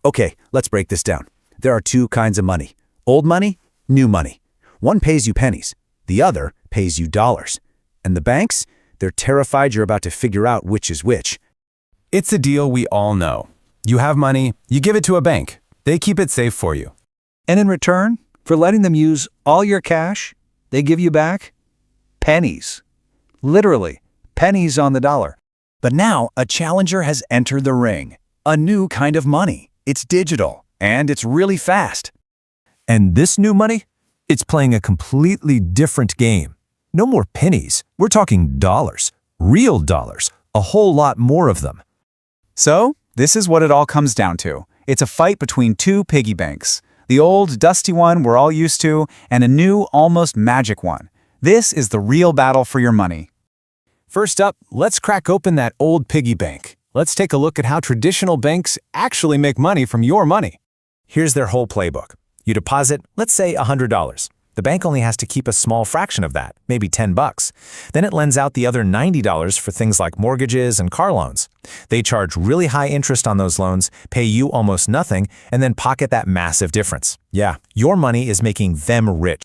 Okay, let's break this down. There are two kinds of money. Old money, new money. One pays you pennies. The other pays you dollars. And the banks? They're terrified you're about to figure out which is which. It's a deal we all know. You have money, you give it to a bank. They keep it safe for you. And in return, for letting them use all your cash, they give you back pennies. Literally, pennies on the dollar. But now, a challenger has entered the ring. A new kind of money. It's digital, and it's really fast. And this new money? It's playing a completely different game. No more pennies. We're talking dollars. Real dollars. A whole lot more of them. So, this is what it all comes down to. It's a fight between two piggy banks. The old, dusty one we're all used to, and a new, almost magic one. This is the real battle for your money. First up, let's crack open that old piggy bank. Let's take a look at how traditional banks actually make money from your money. Here's their whole playbook. You deposit, let's say $100. The bank only has to keep a small fraction of that, maybe $10. Then it lends out the other $90 for things like mortgages and car loans. They charge really high interest on those loans, pay you almost nothing, and then pocket that massive difference. Yeah, your money is making them rich.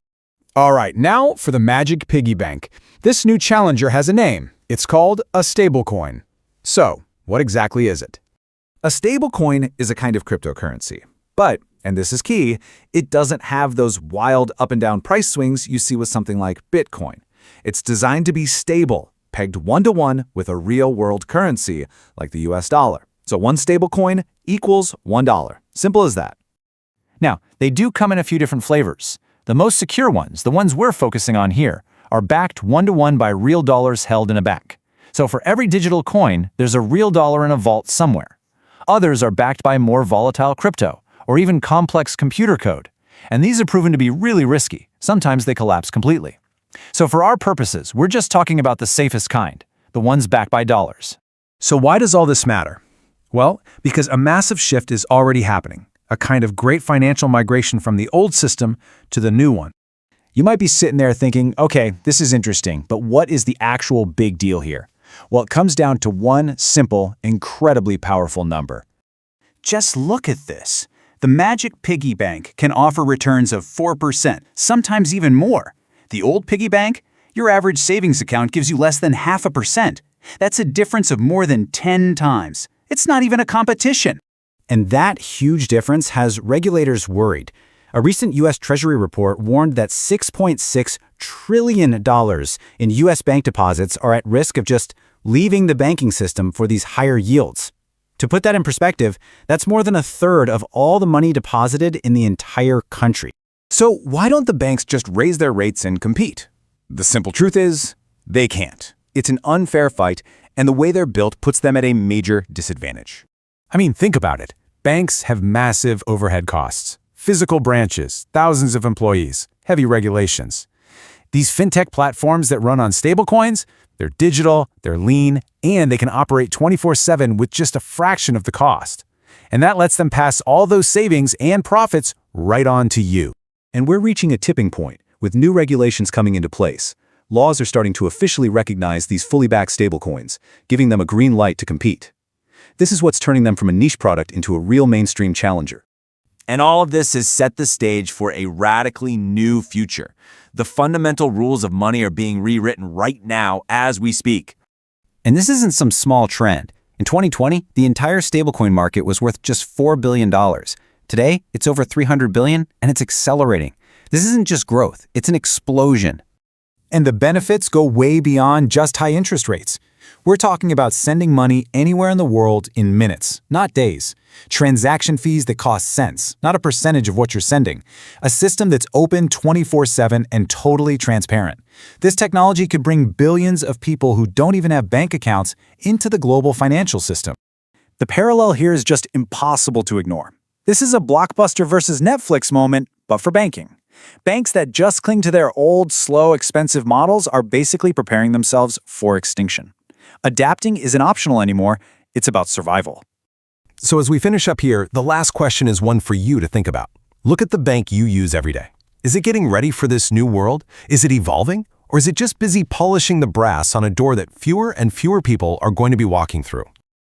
All right, now for the magic piggy bank. This new challenger has a name. It's called a stablecoin. So, what exactly is it? A stablecoin is a kind of cryptocurrency. But, and this is key, it doesn't have those wild up and down price swings you see with something like Bitcoin. It's designed to be stable, pegged one-to-one with a real-world currency like the US dollar. So one stablecoin equals $1. Simple as that. Now, they do come in a few different flavors. The most secure ones, the ones we're focusing on here, are backed one-to-one by real dollars held in a bank. So for every digital coin, there's a real dollar in a vault somewhere. Others are backed by more volatile crypto, or even complex computer code. And these are proven to be really risky. Sometimes they collapse completely. So for our purposes, we're just talking about the safest kind, the ones backed by dollars. So why does all this matter? Well, because a massive shift is already happening, a kind of great financial migration from the old system to the new one. You might be sitting there thinking, okay, this is interesting, but what is the actual big deal here? Well, it comes down to one simple, incredibly powerful number. Just look at this. The magic piggy bank can offer returns of 4%, sometimes even more. The old piggy bank? Your average savings account gives you less than 0.5%. That's a difference of more than 10 times. It's not even a competition. And that huge difference has regulators worried. A recent U.S. Treasury report warned that $6.6 trillion in U.S. bank deposits are at risk of just leaving the banking system for these higher yields. To put that in perspective, that's more than a third of all the money deposited in the entire country. So why don't the banks just raise their rates and compete? The simple truth is, they can't. It's an unfair fight, and the way they're built puts them at a major disadvantage. I mean, think about it. Banks have massive overhead costs. Physical branches, thousands of employees, heavy regulations. These fintech platforms that run on stablecoins, they're digital, they're lean, and they can operate 24/7 with just a fraction of the cost. And that lets them pass all those savings and profits right on to you. And we're reaching a tipping point, with new regulations coming into place. Laws are starting to officially recognize these fully backed stablecoins, giving them a green light to compete. This is what's turning them from a niche product into a real mainstream challenger. And all of this has set the stage for a radically new future. The fundamental rules of money are being rewritten right now as we speak. And this isn't some small trend. In 2020, the entire stablecoin market was worth just $4 billion. Today, it's over $300 billion, and it's accelerating. This isn't just growth, it's an explosion. And the benefits go way beyond just high interest rates. We're talking about sending money anywhere in the world in minutes, not days. Transaction fees that cost cents, not a percentage of what you're sending. A system that's open 24/7 and totally transparent. This technology could bring billions of people who don't even have bank accounts into the global financial system. The parallel here is just impossible to ignore. This is a Blockbuster versus Netflix moment, but for banking. Banks that just cling to their old, slow, expensive models are basically preparing themselves for extinction. Adapting isn't optional anymore, it's about survival. So as we finish up here, the last question is one for you to think about. Look at the bank you use every day. Is it getting ready for this new world? Is it evolving? Or is it just busy polishing the brass on a door that fewer and fewer people are going to be walking through?